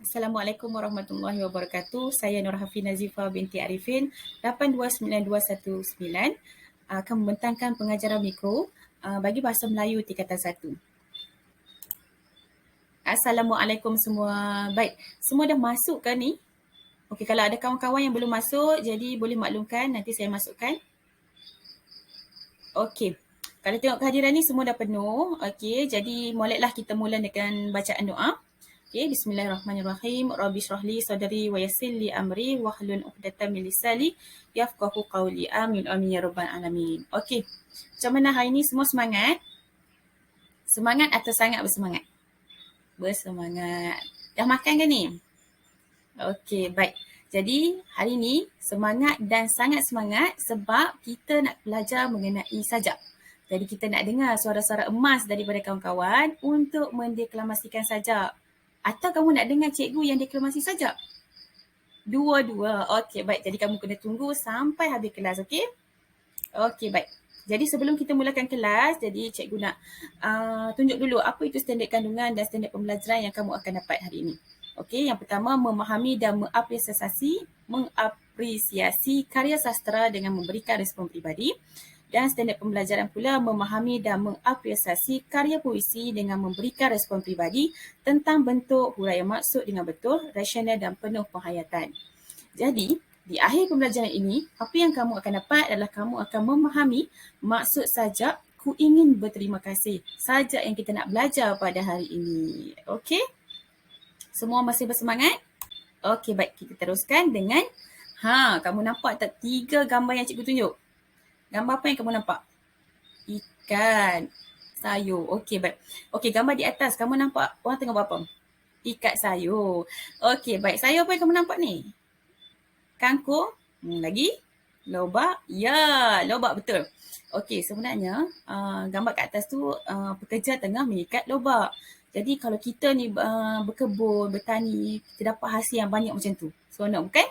Assalamualaikum warahmatullahi wabarakatuh. Saya Nur Hafin Nazifah binti Arifin, 829219, akan membentangkan pengajaran mikro bagi bahasa Melayu tingkatan 1. Assalamualaikum semua. Baik, semua dah masuk ke ni? Okey, kalau ada kawan-kawan yang belum masuk, jadi boleh maklumkan, nanti saya masukkan. Okey, kalau tengok kehadiran ni semua dah penuh. Okey, jadi moleklah kita mula dengan bacaan doa. Okay, bismillahirrahmanirrahim. Rabbi syrahli sadri wa yassir li amri wahlul 'uqdatam min lisani yafqahu qawli. Amin amin ya rabbal alamin. Okey. Macam mana hari ni, semua semangat? Semangat atau sangat bersemangat? Bersemangat. Dah makan ke ni? Okey, baik. Jadi hari ni semangat dan sangat semangat sebab kita nak belajar mengenai sajak. Jadi kita nak dengar suara-suara emas daripada kawan-kawan untuk mendeklamasikan sajak. Atau kamu nak dengar cikgu yang deklamasi sajak? Dua-dua. Okey, baik. Jadi kamu kena tunggu sampai habis kelas, okey? Okey, baik. Jadi sebelum kita mulakan kelas, jadi cikgu nak tunjuk dulu apa itu standard kandungan dan standard pembelajaran yang kamu akan dapat hari ini. Okey, yang pertama memahami dan mengapresiasi karya sastera dengan memberikan respon peribadi. Dan standard pembelajaran pula memahami dan mengapresiasi karya puisi dengan memberikan respon peribadi tentang bentuk, huraian maksud dengan betul, rasional dan penuh penghayatan. Jadi, di akhir pembelajaran ini, apa yang kamu akan dapat adalah kamu akan memahami maksud sajak ku ingin berterima kasih. Sajak yang kita nak belajar pada hari ini. Okey? Semua masih bersemangat? Okey, baik. Kita teruskan dengan kamu nampak tak 3 gambar yang cikgu tunjuk? Gambar apa yang kamu nampak? Ikan, sayur. Okey, baik. Okey, gambar di atas kamu nampak orang tengah buat apa? Ikat sayur. Okey, baik. Sayur apa yang kamu nampak ni? Kangkung. Lagi? Lobak. Ya, lobak betul. Okey, sebenarnya gambar kat atas tu pekerja tengah mengikat lobak. Jadi kalau kita ni berkebun, bertani, kita dapat hasil yang banyak macam tu. Seronok bukan?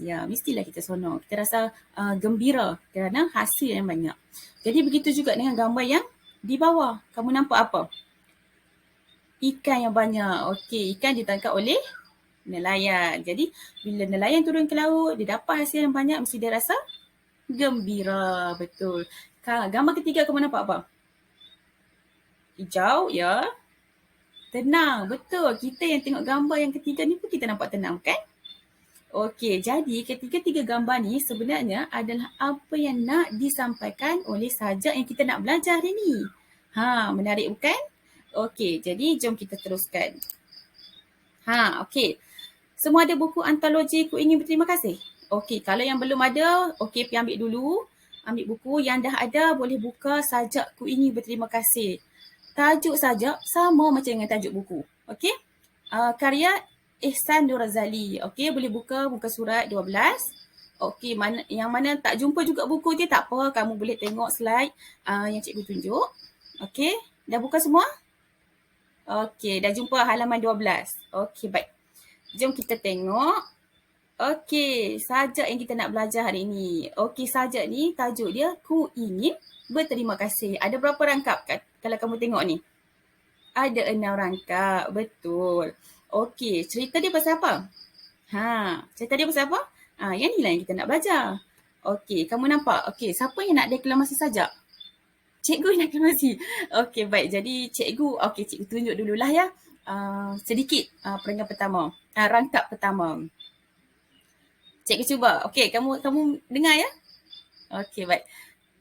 Ya, mestilah kita seronok. Kita rasa gembira kerana hasil yang banyak. Jadi begitu juga dengan gambar yang di bawah. Kamu nampak apa? Ikan yang banyak. Okey, ikan ditangkap oleh nelayan. Jadi bila nelayan turun ke laut, dia dapat hasil yang banyak, mesti dia rasa gembira. Betul. Gambar ketiga kamu nampak apa? Hijau, ya. Tenang, betul. Kita yang tengok gambar yang ketiga ni pun kita nampak tenang, kan? Okey, jadi ketiga-tiga gambar ni sebenarnya adalah apa yang nak disampaikan oleh sajak yang kita nak belajar hari ni. Menarik bukan? Okey, jadi jom kita teruskan. Okey. Semua ada buku antologi Ku Ingin Berterima Kasih? Okey, kalau yang belum ada, okey, pergi ambil dulu. Ambil buku. Yang dah ada, boleh buka Sajak Ku Ingin Berterima Kasih. Tajuk sajak sama macam dengan tajuk buku. Okey? Karya Ihsan Nur Razali. Okey, boleh buka muka surat 12. Okey, yang mana tak jumpa juga buku dia, tak apa. Kamu boleh tengok slide yang cikgu tunjuk. Okey, dah buka semua? Okey, dah jumpa halaman 12. Okey, baik. Jom kita tengok. Okey, sajak yang kita nak belajar hari ini. Okey, sajak ni tajuk dia Ku Ingin Berterima Kasih. Ada berapa rangkap kalau kamu tengok ni? Ada 6 rangkap. Betul. Okey, cerita dia pasal apa? Cerita dia pasal apa? Yang ni lah yang kita nak belajar. Okey, kamu nampak? Okey, siapa yang nak deklamasi sajak? Cikgu yang deklamasi. Okey, baik. Jadi cikgu tunjuk dululah ya. Sedikit perenggan pertama. Rangkap pertama. Cikgu cuba. Okey, kamu dengar ya? Okey, baik.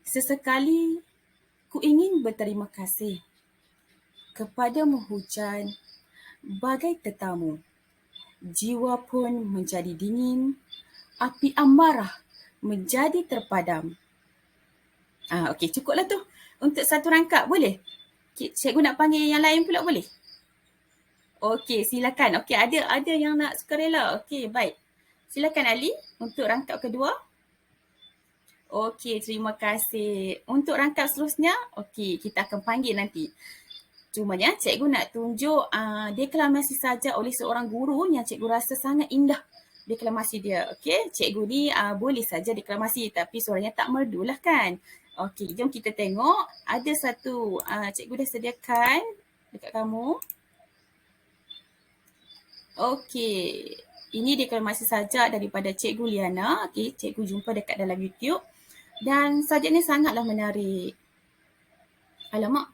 Sesekali ku ingin berterima kasih kepadamu hujan bagai tetamu. Jiwa pun menjadi dingin, api amarah menjadi terpadam. Okey, cukuplah tu. Untuk satu rangkap, boleh? Cikgu nak panggil yang lain pula, boleh? Okey, silakan. Okey, ada yang nak sukarela. Okey, baik. Silakan Ali untuk rangkap kedua. Okey, terima kasih. Untuk rangkap seterusnya, okey, kita akan panggil nanti. Cumanya cikgu nak tunjuk deklamasi saja oleh seorang guru yang cikgu rasa sangat indah deklamasi dia. Okey, cikgu ni boleh saja deklamasi tapi suaranya tak merdu lah kan. Okey, jom kita tengok. Ada satu cikgu dah sediakan dekat kamu. Okey. Ini deklamasi sajak daripada Cikgu Liana. Okey, cikgu jumpa dekat dalam YouTube. Dan sajak ni sangatlah menarik. Alamak.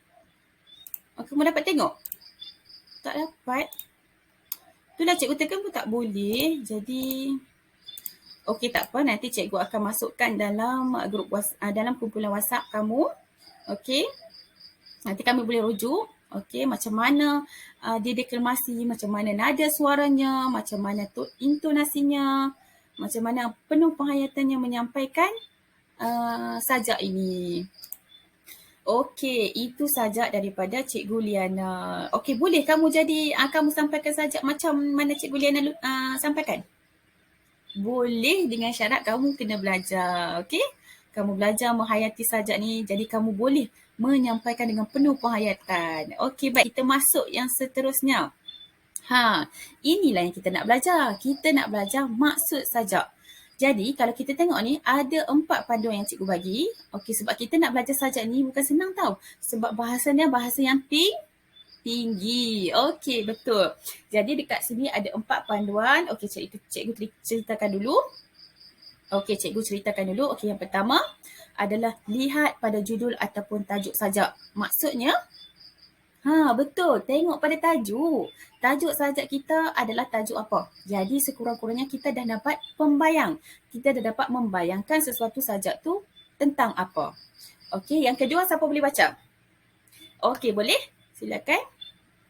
Kamu dapat tengok? Tak dapat. Itulah cikgu tekan pun tak boleh. Jadi, okey tak apa. Nanti cikgu akan masukkan dalam grup dalam kumpulan WhatsApp kamu. Okey. Nanti kami boleh rujuk. Okey, macam mana dia deklamasi, macam mana nada suaranya, macam mana intonasinya, macam mana penuh penghayatannya menyampaikan sajak ini. Okey, itu sajak daripada Cikgu Liana. Okey, boleh kamu kamu sampaikan sajak macam mana Cikgu Liana sampaikan? Boleh, dengan syarat kamu kena belajar. Okey? Kamu belajar menghayati sajak ni, jadi kamu boleh menyampaikan dengan penuh penghayatan. Okey, baik, kita masuk yang seterusnya. Inilah yang kita nak belajar. Kita nak belajar maksud sajak. Jadi, kalau kita tengok ni, ada 4 panduan yang cikgu bagi. Okey, sebab kita nak belajar sajak ni bukan senang tau. Sebab bahasanya bahasa yang tinggi. Okey, betul. Jadi, dekat sini ada 4 panduan. Okey, cikgu ceritakan dulu. Okey, cikgu ceritakan dulu. Okey, yang pertama adalah lihat pada judul ataupun tajuk sajak. Maksudnya, betul. Tengok pada tajuk. Tajuk sajak kita adalah tajuk apa? Jadi sekurang-kurangnya kita dah dapat pembayang. Kita dah dapat membayangkan sesuatu sajak tu tentang apa. Okey, yang kedua siapa boleh baca? Okey, boleh? Silakan.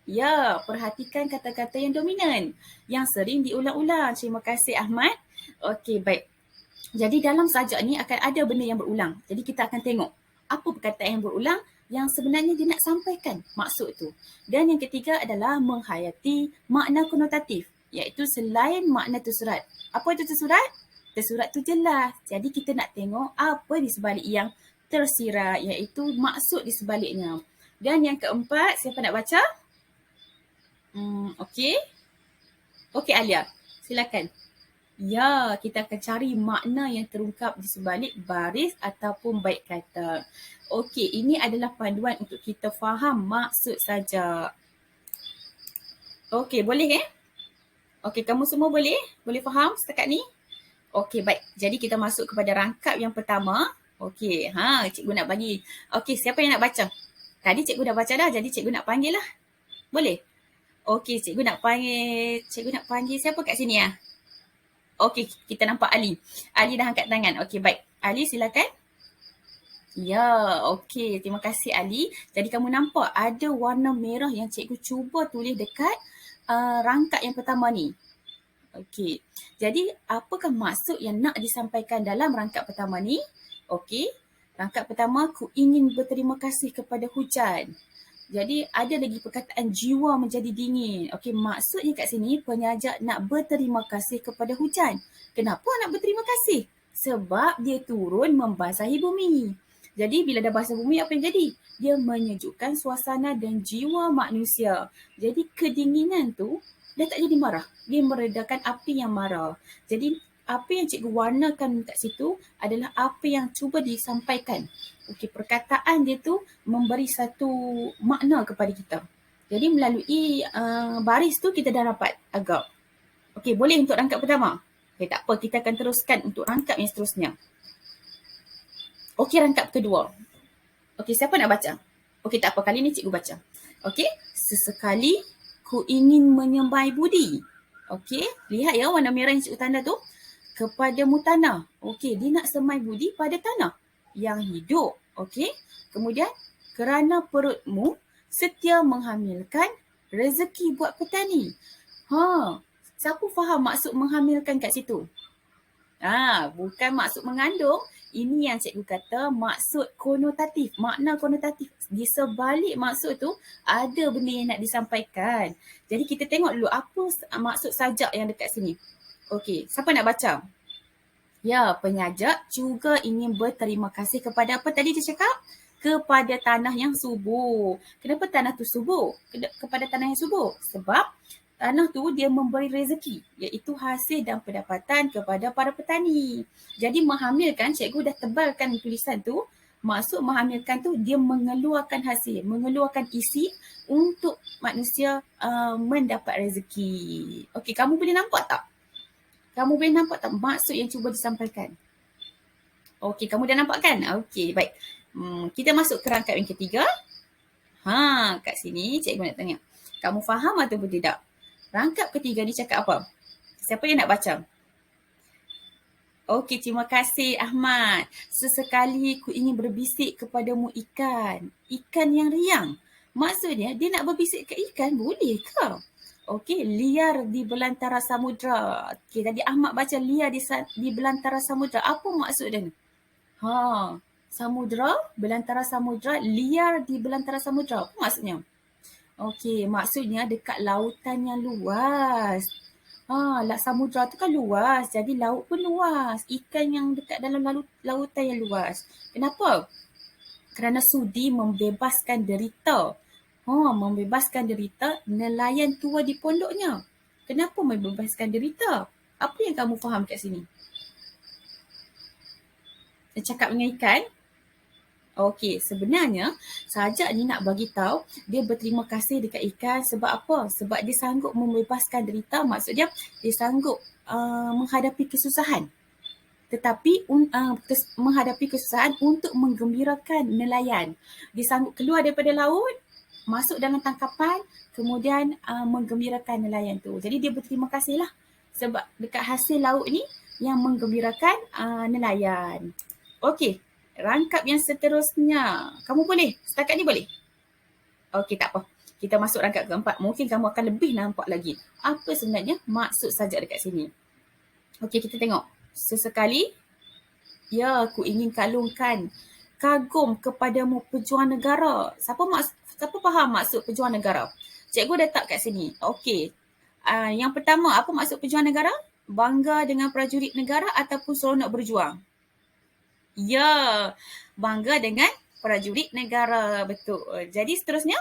Ya, perhatikan kata-kata yang dominan. Yang sering diulang-ulang. Terima kasih Ahmad. Okey, baik. Jadi dalam sajak ni akan ada benda yang berulang. Jadi kita akan tengok apa perkataan yang berulang yang sebenarnya dia nak sampaikan maksud tu. Dan yang ketiga adalah menghayati makna konotatif, iaitu selain makna tersurat. Apa itu tersurat? Tersurat tu jelas. Jadi kita nak tengok apa di sebalik yang tersirat, iaitu maksud di sebaliknya. Dan yang keempat, siapa nak baca? Okey. Okey Alia, silakan. Ya, kita akan cari makna yang terungkap di sebalik baris ataupun bait kata. Okey, ini adalah panduan untuk kita faham maksud sajak. Okey, boleh Okey, kamu semua boleh? Boleh faham setakat ni? Okey, baik. Jadi kita masuk kepada rangkap yang pertama. Okey, cikgu nak bagi. Okey, siapa yang nak baca? Tadi cikgu dah baca dah, jadi cikgu nak panggil lah. Boleh? Okey, cikgu nak panggil siapa kat sini ya? Okey, kita nampak Ali. Ali dah angkat tangan. Okey, baik. Ali, silakan. Ya, okey. Terima kasih Ali. Jadi kamu nampak ada warna merah yang cikgu cuba tulis dekat rangkap yang pertama ni. Okey. Jadi, apakah maksud yang nak disampaikan dalam rangkap pertama ni? Okey. Rangkap pertama, ku ingin berterima kasih kepada hujan. Jadi ada lagi perkataan jiwa menjadi dingin. Okey, maksudnya kat sini penyajak nak berterima kasih kepada hujan. Kenapa nak berterima kasih? Sebab dia turun membasahi bumi. Jadi bila dah basah bumi apa yang jadi? Dia menyejukkan suasana dan jiwa manusia. Jadi kedinginan tu dah tak jadi marah. Dia meredakan api yang marah. Jadi apa yang cikgu warnakan kat situ adalah apa yang cuba disampaikan. Okey, perkataan dia tu memberi satu makna kepada kita. Jadi melalui baris tu kita dah dapat agak. Okey, boleh untuk rangkap pertama? Okey, tak apa, kita akan teruskan untuk rangkap yang seterusnya. Okey, rangkap kedua. Okey, siapa nak baca? Okey, tak apa, kali ni cikgu baca. Okey, sesekali ku ingin menyembah budi. Okey, lihat ya warna merah yang cikgu tanda tu. Kepadamu tanah. Okey, dia nak semai budi pada tanah yang hidup. Okey, kemudian kerana perutmu setia menghamilkan rezeki buat petani. Siapa faham maksud menghamilkan kat situ? Bukan maksud mengandung. Ini yang cikgu kata maksud konotatif, makna konotatif. Di sebalik maksud tu ada benda yang nak disampaikan. Jadi kita tengok dulu apa maksud sajak yang dekat sini. Okey, siapa nak baca? Ya, penyajak juga ingin berterima kasih kepada apa tadi dia cakap? Kepada tanah yang subur. Kenapa tanah tu subur? Kepada tanah yang subur. Sebab tanah tu dia memberi rezeki, iaitu hasil dan pendapatan kepada para petani. Jadi menghamilkan, cikgu dah tebalkan tulisan tu, Maksud menghamilkan tu dia mengeluarkan hasil, mengeluarkan isi untuk manusia mendapat rezeki. Okey, kamu boleh nampak tak? Kamu boleh nampak tak maksud yang cuba disampaikan? Okey, kamu dah nampak kan? Okey, baik. Kita masuk ke rangkap yang ketiga. Kat sini cikgu nak tanya. Kamu faham ataupun tidak? Rangkap ketiga ni cakap apa? Siapa yang nak baca? Okey, terima kasih Ahmad. Sesekali ku ingin berbisik kepadamu ikan. Ikan yang riang. Maksudnya dia nak berbisik ke ikan, boleh ke? Okey, liar di belantara samudra. Okey, tadi Ahmad baca liar di belantara samudra. Apa maksud dia? Samudra, belantara samudra, liar di belantara samudra. Apa maksudnya? Okey, maksudnya dekat lautan yang luas. Samudra tu kan luas, jadi laut pun luas. Ikan yang dekat dalam lautan yang luas. Kenapa? Kerana sudi membebaskan derita. Membebaskan derita nelayan tua di pondoknya. Kenapa membebaskan derita? Apa yang kamu faham kat sini? Dia cakap dengan ikan. Okey, sebenarnya Sajak ni nak bagi tahu dia berterima kasih dekat ikan sebab apa? Sebab dia sanggup membebaskan derita, maksudnya dia sanggup menghadapi kesusahan. Tetapi menghadapi kesusahan untuk menggembirakan nelayan. Dia sanggup keluar daripada laut, masuk dalam tangkapan, kemudian menggembirakan nelayan tu. Jadi dia berterima kasih lah sebab dekat hasil laut ni yang menggembirakan nelayan. Okey. Rangkap yang seterusnya. Kamu boleh? Setakat ni boleh? Okey, tak apa. Kita masuk rangkap keempat. Mungkin kamu akan lebih nampak lagi apa sebenarnya maksud Sajak dekat sini. Okey, kita tengok. Sesekali, ya, aku ingin kalungkan kagum kepadamu pejuang negara. Siapa faham maksud pejuang negara? Cikgu letak kat sini. Okey. Yang pertama, apa maksud pejuang negara? Bangga dengan prajurit negara ataupun seronok berjuang? Ya, bangga dengan prajurit negara. Betul. Jadi seterusnya,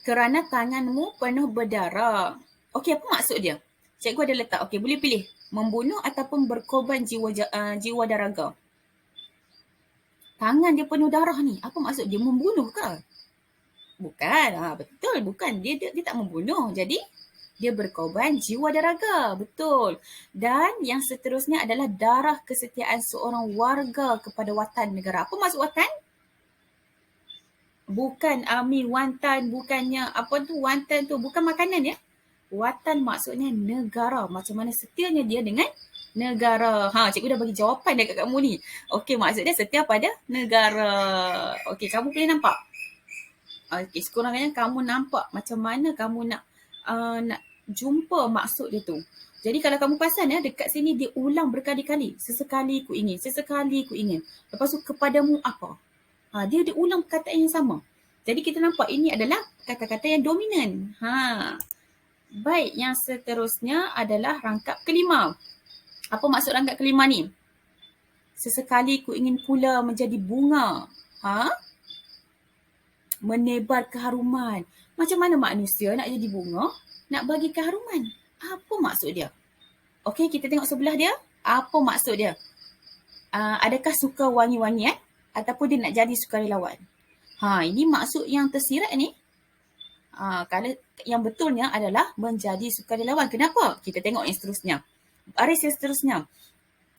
kerana tanganmu penuh berdarah. Okey, apa maksud dia? Cikgu ada letak. Okey, boleh pilih. Membunuh ataupun berkorban jiwa dan raga. Tangan dia penuh darah ni. Apa maksud dia? Membunuh ke? Bukan. Betul, bukan. Dia tak membunuh. Jadi, dia berkorban jiwa dan raga. Betul. Dan yang seterusnya adalah darah kesetiaan seorang warga kepada watan negara. Apa maksud watan? Bukan wantan, bukannya apa tu wantan tu. Bukan makanan ya. Watan maksudnya negara. Macam mana setianya dia dengan negara. Cikgu dah bagi jawapan dekat kamu ni. Okey, maksudnya setia pada negara. Okey, kamu boleh nampak? Okey, sekurang-kurangnya kamu nampak macam mana kamu nak jumpa maksud dia tu. Jadi kalau kamu perasan ya, dekat sini dia ulang berkali-kali. Sesekali ku ingin, sesekali ku ingin. Lepas tu kepadamu apa? Dia ulang perkataan yang sama. Jadi kita nampak ini adalah kata-kata yang dominan. Baik, yang seterusnya adalah rangkap kelima. Apa maksud rangkap kelima ni? Sesekali ku ingin pula menjadi bunga. Menebar keharuman. Macam mana manusia nak jadi bunga? Nak bagi keharuman. Apa maksud dia? Okey, kita tengok sebelah dia. Apa maksud dia? Adakah suka wangi-wangian? Ataupun dia nak jadi sukarelawan? Ini maksud yang tersirat ni. Kalau yang betulnya adalah menjadi sukarelawan. Kenapa? Kita tengok yang seterusnya. Baris yang seterusnya.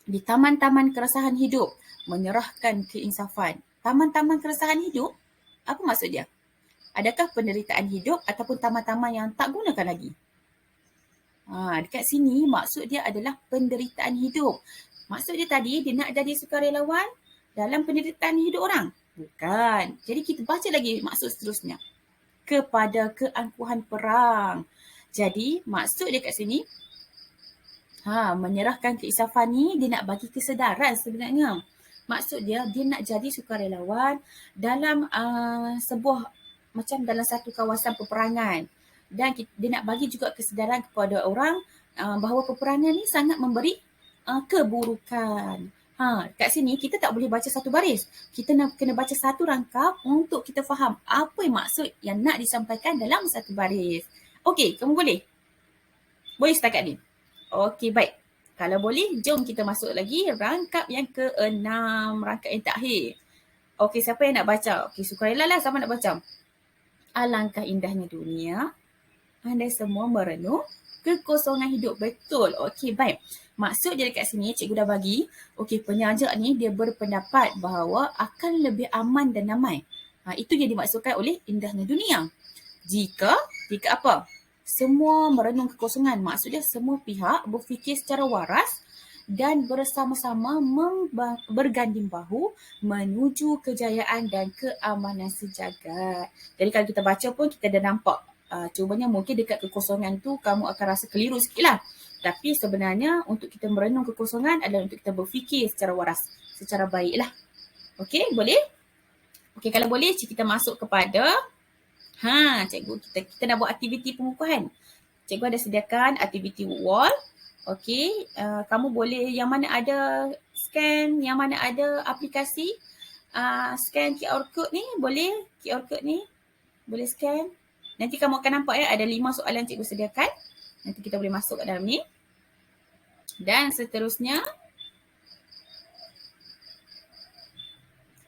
Di taman-taman keresahan hidup, menyerahkan keinsafan. Taman-taman keresahan hidup? Apa maksud dia? Adakah penderitaan hidup ataupun taman-taman yang tak gunakan lagi? Dekat sini maksud dia adalah penderitaan hidup. Maksud dia tadi dia nak jadi sukarelawan dalam penderitaan hidup orang? Bukan. Jadi kita baca lagi maksud seterusnya. Kepada keangkuhan perang. Jadi maksud dia kat sini, menyerahkan keinsafan ni dia nak bagi kesedaran sebenarnya. Maksud dia nak jadi sukarelawan dalam sebuah macam dalam satu kawasan peperangan. Dan dia nak bagi juga kesedaran kepada orang bahawa peperangan ni sangat memberi keburukan. Kat sini kita tak boleh baca satu baris. Kita kena baca satu rangkap untuk kita faham apa yang maksud yang nak disampaikan dalam satu baris. Okey, kamu boleh? Boleh setakat ni? Okey, baik. Kalau boleh, jom kita masuk lagi rangkap yang ke-6, rangkap yang terakhir. Okey, siapa yang nak baca? Okey, sukarela lah siapa nak baca. Alangkah indahnya dunia, andai semua merenung kekosongan hidup. Betul. Okey, baik. Maksud dia dekat sini, cikgu dah bagi. Okey, penyajak ni dia berpendapat bahawa akan lebih aman dan damai. Itu yang dimaksudkan oleh indahnya dunia. Jika apa? Semua merenung kekosongan. Maksudnya semua pihak berfikir secara waras dan bersama-sama berganding bahu menuju kejayaan dan keamanan sejagat. Jadi kalau kita baca pun kita dah nampak cubanya mungkin dekat kekosongan tu kamu akan rasa keliru sikit lah. Tapi sebenarnya untuk kita merenung kekosongan adalah untuk kita berfikir secara waras, secara baik lah. Okey, boleh? Okey, kalau boleh kita masuk kepada cikgu kita nak buat aktiviti pengukuhan. Cikgu ada sediakan aktiviti wall. Okey, kamu boleh yang mana ada scan, yang mana ada aplikasi, scan QR code ni, boleh QR code ni, boleh scan. Nanti kamu akan nampak ya ada 5 soalan cikgu sediakan. Nanti kita boleh masuk kat dalam ni. Dan seterusnya,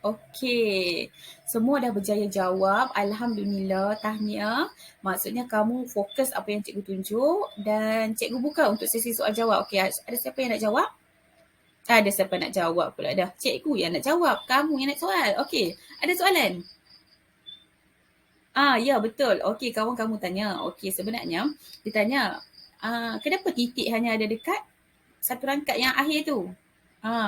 okey, semua dah berjaya jawab. Alhamdulillah, tahniah. Maksudnya kamu fokus apa yang cikgu tunjuk dan cikgu buka untuk sesi soal jawab. Okey, ada siapa yang nak jawab? Ada siapa nak jawab pula dah. Cikgu yang nak jawab, kamu yang nak soal. Okey, ada soalan? Ya betul. Okey, kawan kamu tanya. Okey, sebenarnya dia tanya, kenapa titik hanya ada dekat satu rangkap yang akhir tu?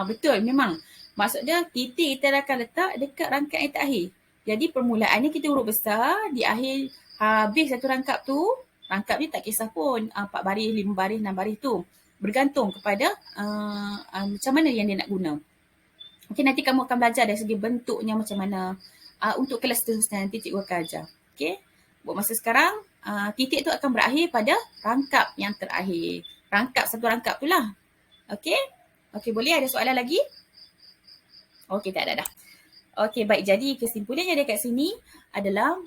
Betul, memang. Maksud dia titik kita akan letak dekat rangkap yang terakhir. Jadi permulaannya kita huruf besar, di akhir habis satu rangkap tu, rangkap ni tak kisah pun 4 baris, 5 baris, 6 baris tu. Bergantung kepada macam mana yang dia nak guna. Okey, nanti kamu akan belajar dari segi bentuknya macam mana. Untuk kelas seterusnya nanti cikgu akan ajar. Okey, buat masa sekarang, titik tu akan berakhir pada rangkap yang terakhir. Satu rangkap tu lah. Okey? Okey, boleh ada soalan lagi? Okey, tak ada dah. Okey, baik. Jadi kesimpulannya dekat sini adalah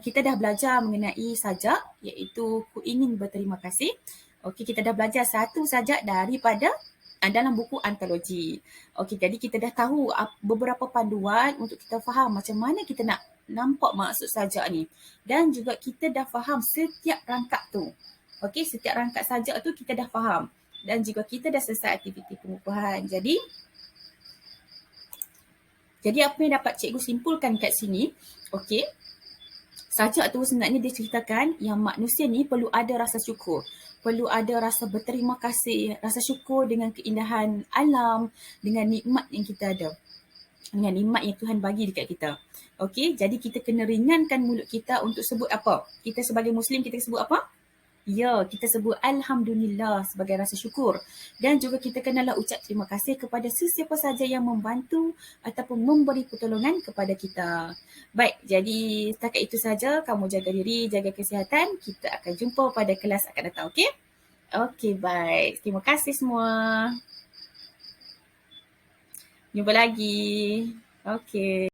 kita dah belajar mengenai sajak, iaitu ku ingin berterima kasih. Okey, kita dah belajar satu sajak daripada dalam buku antologi. Okey, jadi kita dah tahu beberapa panduan untuk kita faham macam mana kita nak nampak maksud sajak ni. Dan juga kita dah faham setiap rangkap tu. Okey, setiap rangkap sajak tu kita dah faham. Dan juga kita dah selesai aktiviti pengukuhan. Jadi apa yang dapat cikgu simpulkan kat sini, okey, sajak tu sebenarnya dia ceritakan yang manusia ni perlu ada rasa syukur. Perlu ada rasa berterima kasih, rasa syukur dengan keindahan alam, dengan nikmat yang kita ada. Dengan nikmat yang Tuhan bagi dekat kita. Okey, jadi kita kena ringankan mulut kita untuk sebut apa? Kita sebagai Muslim kita sebut apa? Ya, kita sebut Alhamdulillah sebagai rasa syukur. Dan juga kita kenalah ucap terima kasih kepada sesiapa saja yang membantu ataupun memberi pertolongan kepada kita. Baik, jadi setakat itu saja. Kamu jaga diri, jaga kesihatan. Kita akan jumpa pada kelas akan datang, okey? Okey, baik. Terima kasih semua. Jumpa lagi. Okey.